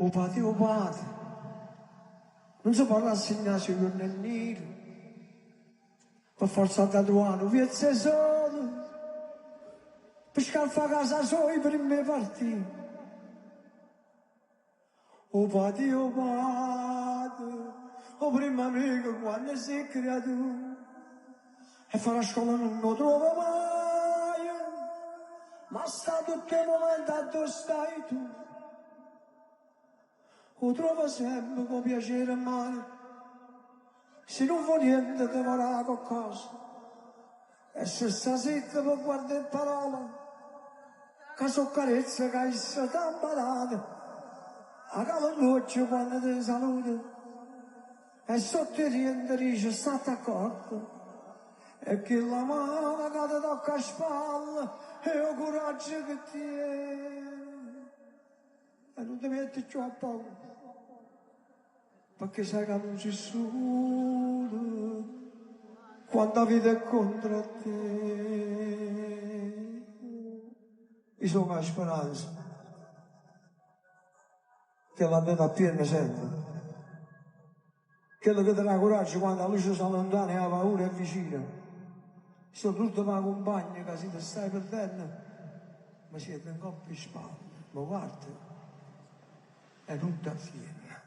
o padre, non si può rassegnare sui giorni neri, per forza da trovare via solo, per scalfare casa sua i primi partiti. O padre, o primo amico quando sei creato, e fare la scuola non lo trovo mai, ma sta tutto il momento dove stai tu. Lo trovo sempre con piacere e male, se non vuoi niente ti vorrà qualcosa, e se sta zitta per guardare parole, che so carezza che essa ti ha barato, a cavalluccio quando ti saluta, e sotto i rientri dice state accorto, e che la mano che ti tocca a spalla è il coraggio che tieni, e non ti metti più a paura, perché sai che non ci sono quando la vita è contro te. Io sono la speranza che la vita piena sempre, quello che ti dà coraggio quando la luce si allontana e la paura è vicina. Soprattutto per la compagna che se ti stai perdendo, ma siete in coppia e spalle, ma guarda, è tutta fiera.